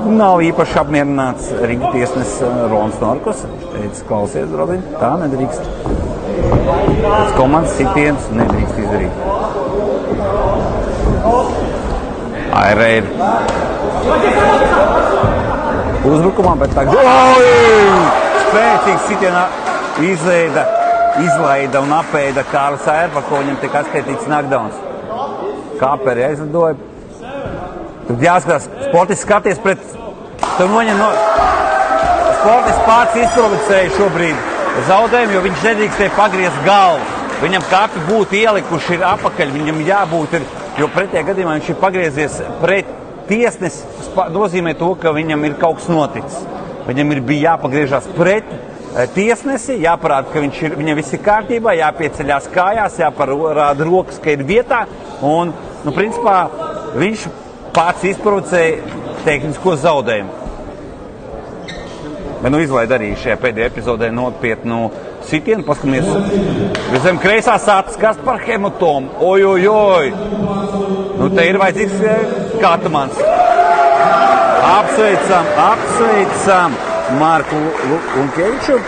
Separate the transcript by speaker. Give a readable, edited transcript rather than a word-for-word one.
Speaker 1: Nav īpaši apmierināts Rīgas tiesnesis Rolands Norkus. Viņš teica, klausies, Robin, tā nedrīkst. Pēc komandas sitiens nedrīkst izdarīt. Aire ir uzbrukumā, bet tagad spēcīgs sitienā izlaida un apēda Kārlis Aire, par ko viņam tika atskaitīts knockdowns. Kāperi aizlidoja. Tad jāskatās, sportists skaties pret, tev noņem no, sportists pats izprovocēja šobrīd zaudējumu, jo viņš nedrīkstēja pagriezt galvu. Viņam kapi būtu ielikuši ir apakaļ, viņam jābūt ir, jo pretējā gadījumā viņš ir pagriezies pret tiesnesi, nozīmē to, ka viņam ir kaut kas noticis. Viņam bija jāpagriežās pret tiesnesi, jāparāda, ka viņam viss ir kārtībā, jāpieceļās kājās, jāparāda rokas, ka ir vietā, un, principā, viņš pats izprovocēja tehnisko zaudējumu. Bet, izlaida arī šajā pēdējā epizodē nopietnu sitienu. Paskamies, zem kreisās acis, kas par hematomu. Ojojoj! Te ir vajadzīgs Katamans. Apsveicam Marku Lunkeviču.